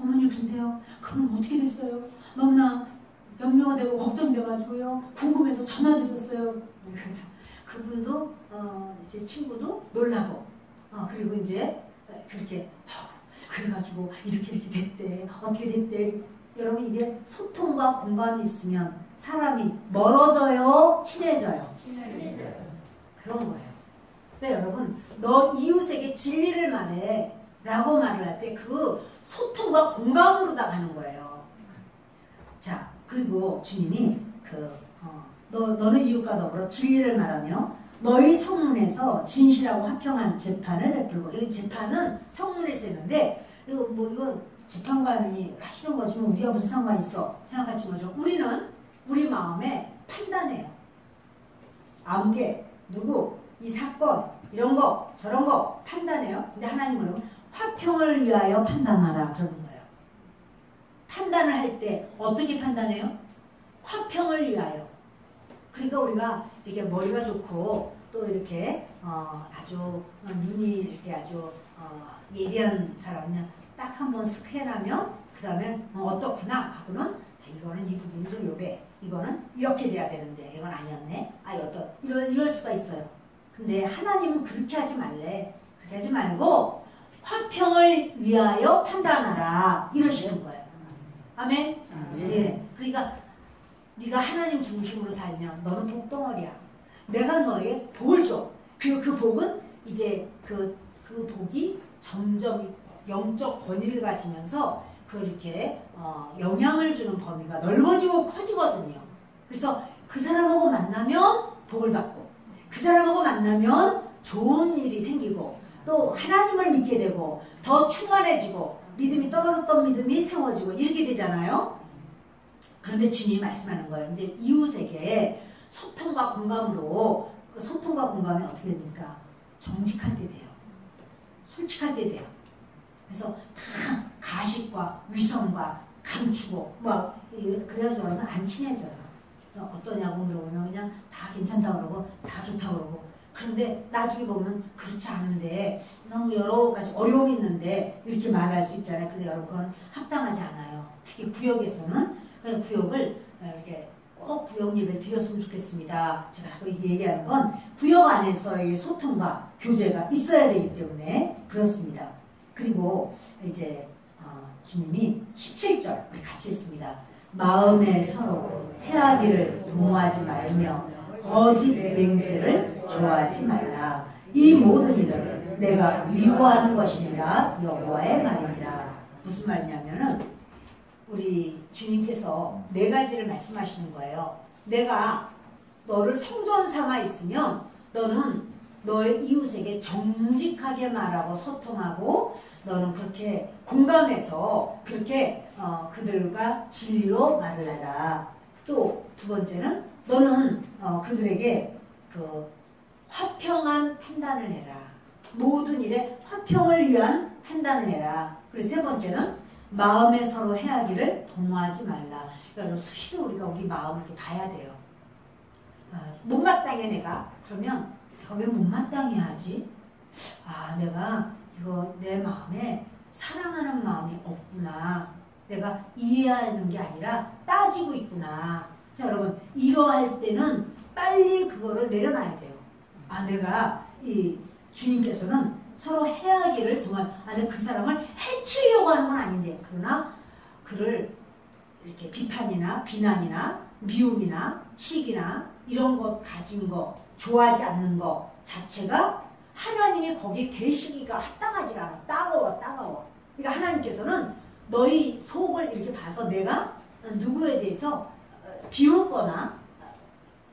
어머니 그런데요. 그럼 어떻게 됐어요? 너무나 염려가 되고 걱정돼가지고요. 궁금해서 전화드렸어요. 그분도 이제 친구도 놀라고 그리고 이제 그렇게 그래가지고 이렇게 됐대. 어떻게 됐대. 여러분 이게 소통과 공감이 있으면 사람이 멀어져요? 친해져요? 그런 거예요. 근데 여러분 너 이웃에게 진리를 말해 라고 말을 할 때 그 소통과 공감으로 다 가는 거예요. 자 그리고 주님이 너는 이웃과 더불어 진리를 말하며 너희 성문에서 진실하고 화평한 재판을 베풀고 여기 재판은 성문에서 했는데 이건 재판관이 하시는 거지만 우리가 무슨 상관이 있어 생각하신 거죠. 우리는 우리 마음에 판단해요. 아무개 누구 이 사건 이런 거 저런 거 판단해요. 근데 하나님은 화평을 위하여 판단하라 그러는 거예요. 판단을 할 때 어떻게 판단해요? 화평을 위하여. 그러니까 우리가 이렇게 머리가 좋고 또 이렇게 아주 눈이 이렇게 아주 예리한 사람은 딱 한번 스캔하면 그 다음에 어떻구나 하고는 이거는 이 부분이 좀 요래 이거는 이렇게 돼야 되는데 이건 아니었네 이럴 수가 있어요. 근데 하나님은 그렇게 하지 말래. 그렇게 하지 말고 화평을 위하여 판단하라 이러시는 거예요. 아멘? 네. 그러니까 네가 하나님 중심으로 살면 너는 복덩어리야. 내가 너에게 복을 줘. 그리고 그 복은 이제 그 복이 점점 영적 권위를 가지면서 그렇게 영향을 주는 범위가 넓어지고 커지거든요. 그래서 그 사람하고 만나면 복을 받고 그 사람하고 만나면 좋은 일이 생기고 또 하나님을 믿게 되고 더 충만해지고 믿음이 떨어졌던 믿음이 세워지고 이렇게 되잖아요. 그런데 주님이 말씀하는 거예요. 이제 이웃에게 소통과 공감으로 그 소통과 공감이 어떻게 됩니까? 정직할 때 돼요. 솔직할 때 돼요. 그래서 다 가식과 위선과 감추고 막 그래가지고 여러분 안 친해져요. 어떠냐고 물어보면 그냥 다 괜찮다고 그러고 다 좋다고 그러고 그런데 나중에 보면 그렇지 않은데 너무 여러 가지 어려움이 있는데 이렇게 말할 수 있잖아요. 근데 여러분 그건 합당하지 않아요. 특히 구역에서는 구역을 이렇게 꼭 구역 예배 드렸으면 좋겠습니다. 제가 자꾸 얘기하는 건 구역 안에서의 소통과 교제가 있어야 되기 때문에 그렇습니다. 그리고 이제 주님이 17절 우리 같이 읽습니다. 마음에 서로 해하기를 동호하지 말며 거짓 맹세를 좋아하지 말라. 이 모든 일은 내가 미워하는 것이니라 여호와의 말이니라. 무슨 말이냐면은 우리 주님께서 4가지를 말씀하시는 거예요. 내가 너를 성전 삼아 있으면 너는 너의 이웃에게 정직하게 말하고 소통하고 너는 그렇게 공감해서 그렇게 그들과 진리로 말을 해라. 또 2번째는 너는 그들에게 그 화평한 판단을 해라. 모든 일에 화평을 위한 판단을 해라. 그리고 3번째는 마음에 서로 해하기를 동호하지 말라. 그러니까 수시로 우리가 우리 마음을 이렇게 봐야 돼요. 못마땅해 내가. 그러면 내가 왜 못마땅해 하지? 아, 내가 이거 내 마음에 사랑하는 마음이 없구나. 내가 이해하는 게 아니라 따지고 있구나. 자, 여러분, 이러할 때는 빨리 그거를 내려놔야 돼요. 아, 내가 이 주님께서는 서로 해하기를 동안, 내가 그 사람을 해치려고 하는 건 아닌데, 그러나 그를 이렇게 비판이나 비난이나 미움이나 시기나 이런 것 가진 거, 좋아하지 않는 거 자체가 하나님이 거기 계시기가 합당하지 않아. 따가워. 그러니까 하나님께서는 너희 속을 이렇게 봐서 내가 누구에 대해서 비웃거나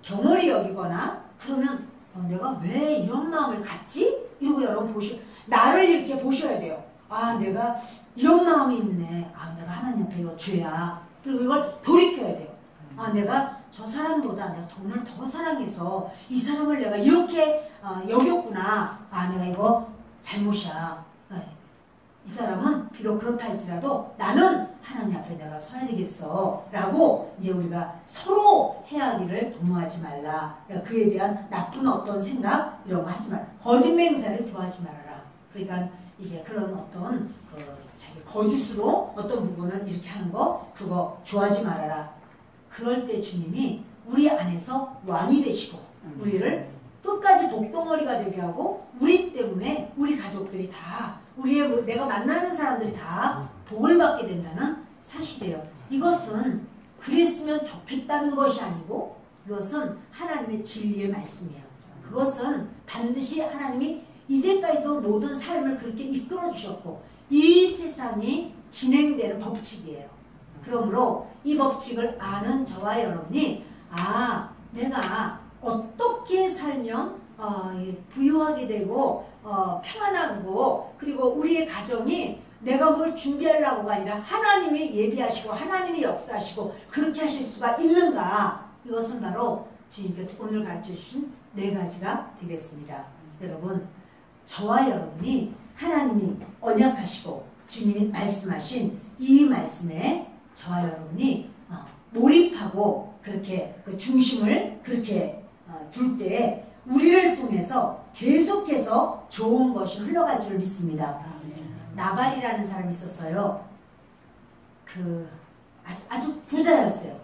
경홀히 여기거나 그러면 내가 왜 이런 마음을 갖지? 이러고 여러분 나를 이렇게 보셔야 돼요. 아, 내가 이런 마음이 있네. 아, 내가 하나님 앞에 이거 죄야. 그리고 이걸 돌이켜야 돼요. 아, 내가 저 사람보다 내가 돈을 더 사랑해서 이 사람을 내가 이렇게 여겼구나. 아, 내가 이거 잘못이야. 이 사람은 비록 그렇다 할지라도 나는 하나님 앞에 내가 서야 되겠어. 라고 이제 우리가 서로 해하기를 도모하지 말라. 그러니까 그에 대한 나쁜 어떤 생각 이런 거 하지 말라. 거짓 맹세를 좋아하지 말아라. 그러니까 이제 그런 어떤 자기 거짓으로 어떤 부분을 이렇게 하는 거 그거 좋아하지 말아라. 그럴 때 주님이 우리 안에서 왕이 되시고 우리를 끝까지 독덩어리가 되게 하고 우리 때문에 우리 가족들이 다 내가 만나는 사람들이 다 복을 받게 된다는 사실이에요. 이것은 그랬으면 좋겠다는 것이 아니고 이것은 하나님의 진리의 말씀이에요. 그것은 반드시 하나님이 이제까지도 모든 삶을 그렇게 이끌어 주셨고 이 세상이 진행되는 법칙이에요. 그러므로 이 법칙을 아는 저와 여러분이 내가 어떻게 살면 부유하게 되고 평안하고 그리고 우리의 가정이 내가 뭘 준비하려고가 아니라 하나님이 예비하시고 하나님이 역사하시고 그렇게 하실 수가 있는가. 이것은 바로 주님께서 오늘 가르쳐 주신 4가지가 되겠습니다. 여러분, 저와 여러분이 하나님이 언약하시고 주님이 말씀하신 이 말씀에 저와 여러분이 몰입하고 그렇게 그 중심을 그렇게 둘 때 우리를 통해서 계속해서 좋은 것이 흘러갈 줄 믿습니다. 나발이라는 사람이 있었어요. 아주 부자였어요.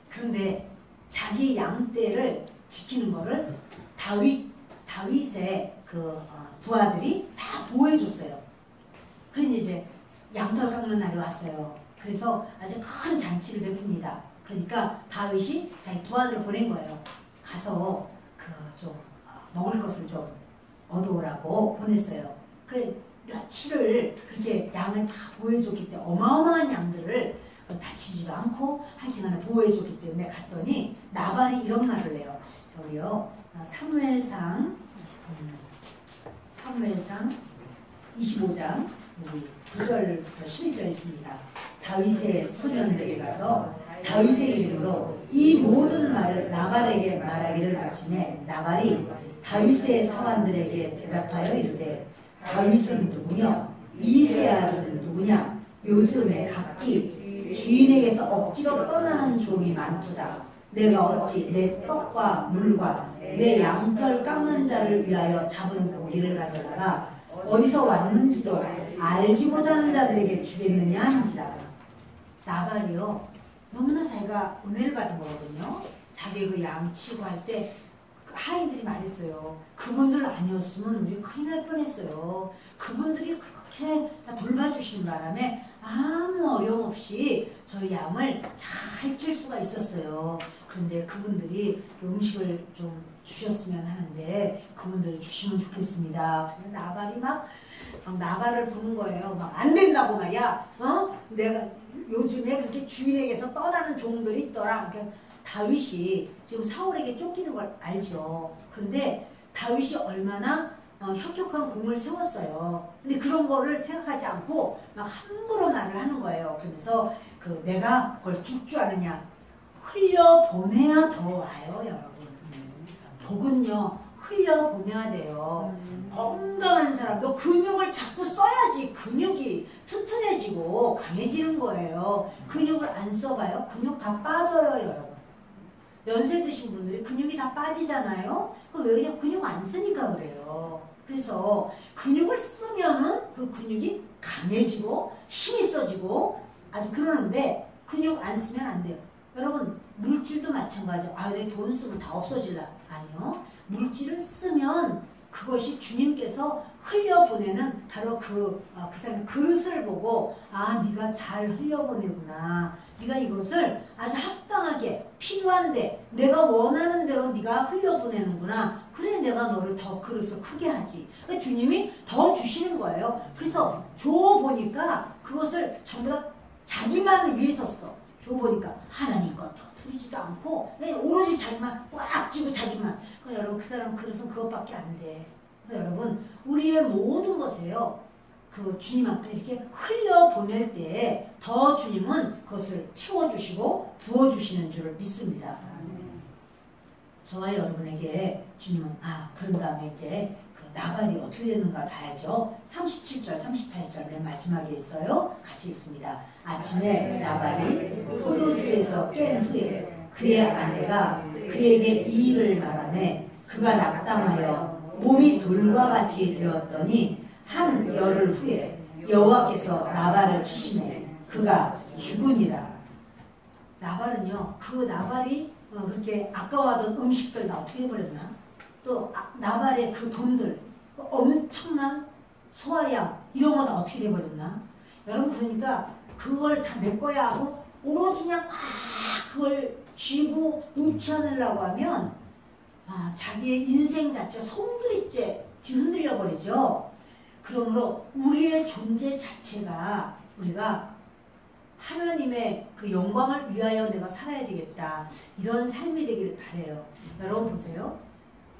그런데 자기 양떼를 지키는 거를 다윗의 부하들이 다 보호해줬어요. 그런데 이제 양털 깎는 날이 왔어요. 그래서 아주 큰 잔치를 베풉니다. 그러니까 다윗이 자기 부하들을 보낸 거예요. 가서 좀 먹을 것을 좀 얻어오라고 보냈어요. 그래 며칠을 그렇게 양을 다 보호해줬기 때문에 어마어마한 양들을 다치지도 않고 하여튼간에 보호해줬기 때문에 갔더니 나발이 이런 말을 해요. 저기요 사무엘상 25장 9절부터 11절 있습니다. 다윗의 소년들이 가서 다윗의 이름으로 이 모든 말을 나발에게 말하기를 마치매 나발이 다윗의 사관들에게 대답하여 이르되 다윗은 누구냐? 이세 아들은 누구냐? 요즘에 각기 주인에게서 억지로 떠나는 종이 많도다. 내가 어찌 내 떡과 물과 내 양털 깎는 자를 위하여 잡은 고기를 가져다가 어디서 왔는지도 알지 못하는 자들에게 주겠느냐 한지라. 나발이요 너무나 자기가 은혜를 받은 거거든요. 자기 그 양치고 할 때 하인들이 말했어요. 그분들 아니었으면 우리 큰일 날 뻔했어요. 그분들이 그렇게 돌봐주신 바람에 아무 어려움 없이 저희 양을 잘 칠 수가 있었어요. 그런데 그분들이 음식을 좀 주셨으면 하는데 그분들 주시면 좋겠습니다. 나발이 막 나발을 부는 거예요. 막 안 된다고 말이야. 내가 요즘에 그렇게 주인에게서 떠나는 종들이 있더라. 그러니까 다윗이 지금 사울에게 쫓기는 걸 알죠. 그런데 다윗이 얼마나 혁혁한 공을 세웠어요. 근데 그런 거를 생각하지 않고 막 함부로 말을 하는 거예요. 그러면서 내가 그걸 줄 줄 아느냐. 흘려보내야 더 와요, 여러분. 복은요, 흘려보내야 돼요. 건강한 사람도 근육을 자꾸 써야지 근육이 튼튼해지고 강해지는 거예요. 근육을 안 써봐요? 근육 다 빠져요, 여러분. 연세 드신 분들이 근육이 다 빠지잖아요. 그럼 왜 그냥 근육 안 쓰니까 그래요. 그래서 근육을 쓰면은 그 근육이 강해지고 힘이 써지고 아주 그러는데 근육 안 쓰면 안 돼요. 여러분 물질도 마찬가지죠. 아, 내 돈 쓰면 다 없어질라. 아니요. 물질을 쓰면 그것이 주님께서 흘려보내는 바로 그 사람의 그릇을 보고 아, 네가 잘 흘려보내구나. 네가 이것을 아주 합당하게 필요한데 내가 원하는 대로 네가 흘려보내는구나. 그래 내가 너를 더 그릇을 크게 하지. 그러니까 주님이 더 주시는 거예요. 그래서 줘보니까 그것을 전부 다 자기만을 위해서 써. 줘보니까 하나님 것도 드리지도 않고 그냥 오로지 자기만 꽉 쥐고 자기만. 그러니까 여러분 그 사람 그릇은 그것밖에 안 돼. 그러니까 여러분 우리의 모든 것에요. 그 주님한테 이렇게 흘려보낼 때 더 주님은 그것을 채워주시고 부어주시는 줄을 믿습니다. 저와 여러분에게 주님은 그런 다음에 이제 그 나발이 어떻게 되는가 봐야죠. 37절 38절 맨 마지막에 있어요. 같이 있습니다. 아침에 나발이 포도주에서 깬 후에 그의 아내가 그에게 이 일을 말하매 그가 낙담하여 몸이 돌과 같이 되었더니 한 열흘 후에 여호와께서 나발을 치시매 그가 죽으니라. 나발은요, 그 나발이 그렇게 아까워하던 음식들 다 어떻게 해버렸나? 또 나발의 그 돈들, 엄청난 소화양 이런 거 다 어떻게 해버렸나? 여러분 그러니까 그걸 다 내 거야 하고 오로지 그냥 그걸 쥐고 놓지 않으려고 하면 자기의 인생 자체가 송두리째 뒤흔들려 버리죠. 그러므로 우리의 존재 자체가 우리가 하나님의 그 영광을 위하여 내가 살아야 되겠다. 이런 삶이 되길 바라요. 여러분 보세요.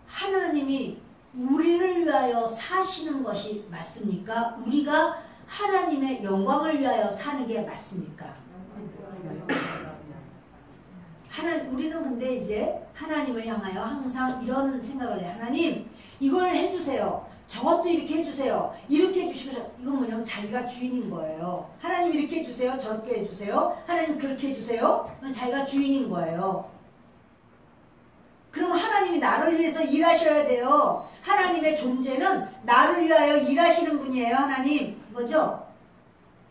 하나님이 우리를 위하여 사시는 것이 맞습니까? 우리가 하나님의 영광을 위하여 사는 게 맞습니까? 우리는 근데 이제 하나님을 향하여 항상 이런 생각을 해요. 하나님 이걸 해주세요. 저것도 이렇게 해주세요. 이렇게 해주시고 이건 뭐냐면 자기가 주인인 거예요. 하나님 이렇게 해주세요. 저렇게 해주세요. 하나님 그렇게 해주세요. 자기가 주인인 거예요. 그럼 하나님이 나를 위해서 일하셔야 돼요. 하나님의 존재는 나를 위하여 일하시는 분이에요. 하나님. 그거죠?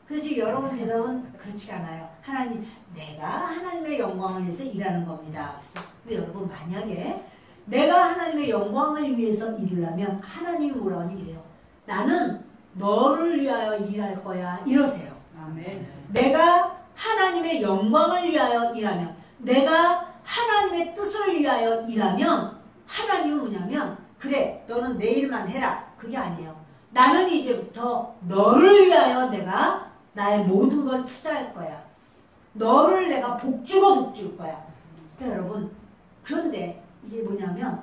그래서 여러분 대답은 그렇지가 않아요. 하나님, 내가 하나님의 영광을 위해서 일하는 겁니다. 근데 여러분 만약에 내가 하나님의 영광을 위해서 일을 하면 하나님이 뭐라고 하니 이래요. 나는 너를 위하여 일할 거야. 이러세요. 아멘. 내가 하나님의 영광을 위하여 일하면 내가 하나님의 뜻을 위하여 일하면 하나님은 뭐냐면 그래 너는 내 일만 해라. 그게 아니에요. 나는 이제부터 너를 위하여 내가 나의 모든 걸 투자할 거야. 너를 내가 복주고 복줄 거야. 그러니까 여러분 그런데 이제 뭐냐면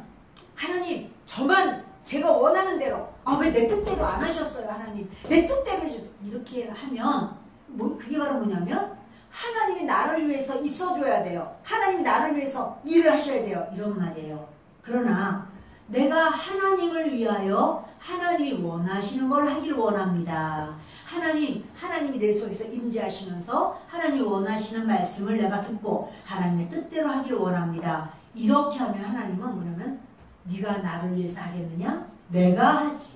하나님 저만 제가 원하는 대로 왜 내 뜻대로 안 하셨어요. 하나님 내 뜻대로 해주세요. 이렇게 하면 그게 바로 뭐냐면 하나님이 나를 위해서 있어줘야 돼요. 하나님이 나를 위해서 일을 하셔야 돼요. 이런 말이에요. 그러나 내가 하나님을 위하여 하나님이 원하시는 걸 하길 원합니다. 하나님이 내 속에서 임재하시면서 하나님이 원하시는 말씀을 내가 듣고 하나님의 뜻대로 하길 원합니다. 이렇게 하면 하나님은 뭐냐면 네가 나를 위해서 하겠느냐? 내가 하지.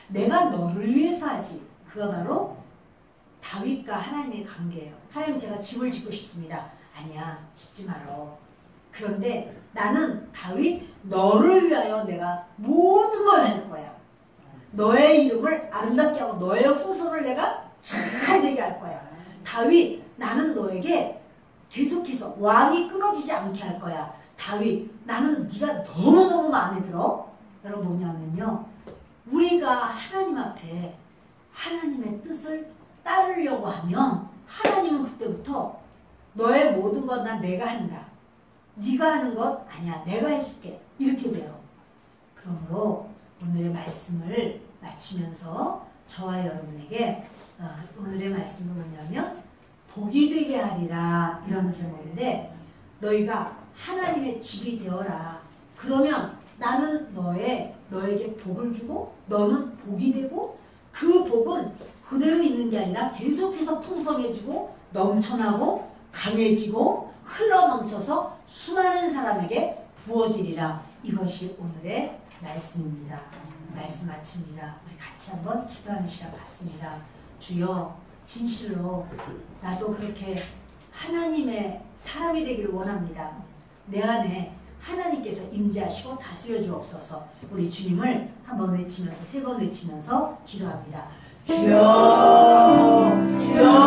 내가 너를 위해서 하지. 그가 바로 다윗과 하나님의 관계예요. 하나님 제가 집을 짓고 싶습니다. 아니야. 짓지 말어. 그런데 나는 다윗 너를 위하여 내가 모든 걸 할 거야. 너의 이름을 아름답게 하고 너의 후손을 내가 잘 되게 할 거야. 다윗 나는 너에게 계속해서 왕이 끊어지지 않게 할 거야. 다윗 나는 네가 너무너무 마음에 들어. 여러분 뭐냐면요. 우리가 하나님 앞에 하나님의 뜻을 따르려고 하면 하나님은 그때부터 너의 모든 건 난 내가 한다. 네가 하는 것 아니야. 내가 해줄게. 이렇게 돼요. 그러므로 오늘의 말씀을 마치면서 저와 여러분에게 오늘의 말씀은 뭐냐면 복이 되게 하리라 이런 제목인데 너희가 하나님의 집이 되어라. 그러면 나는 너에게 복을 주고 너는 복이 되고 그 복은 그대로 있는 게 아니라 계속해서 풍성해지고 넘쳐나고 강해지고 흘러넘쳐서 수많은 사람에게 부어지리라. 이것이 오늘의 말씀입니다. 말씀 마칩니다. 우리 같이 한번 기도하는 시간 갖습니다. 주여, 진실로 나도 그렇게 하나님의 사람이 되기를 원합니다. 내 안에 하나님께서 임재하시고 다스려 주옵소서. 우리 주님을 한번 외치면서, 세 번 외치면서 기도합니다. 주여, 주여.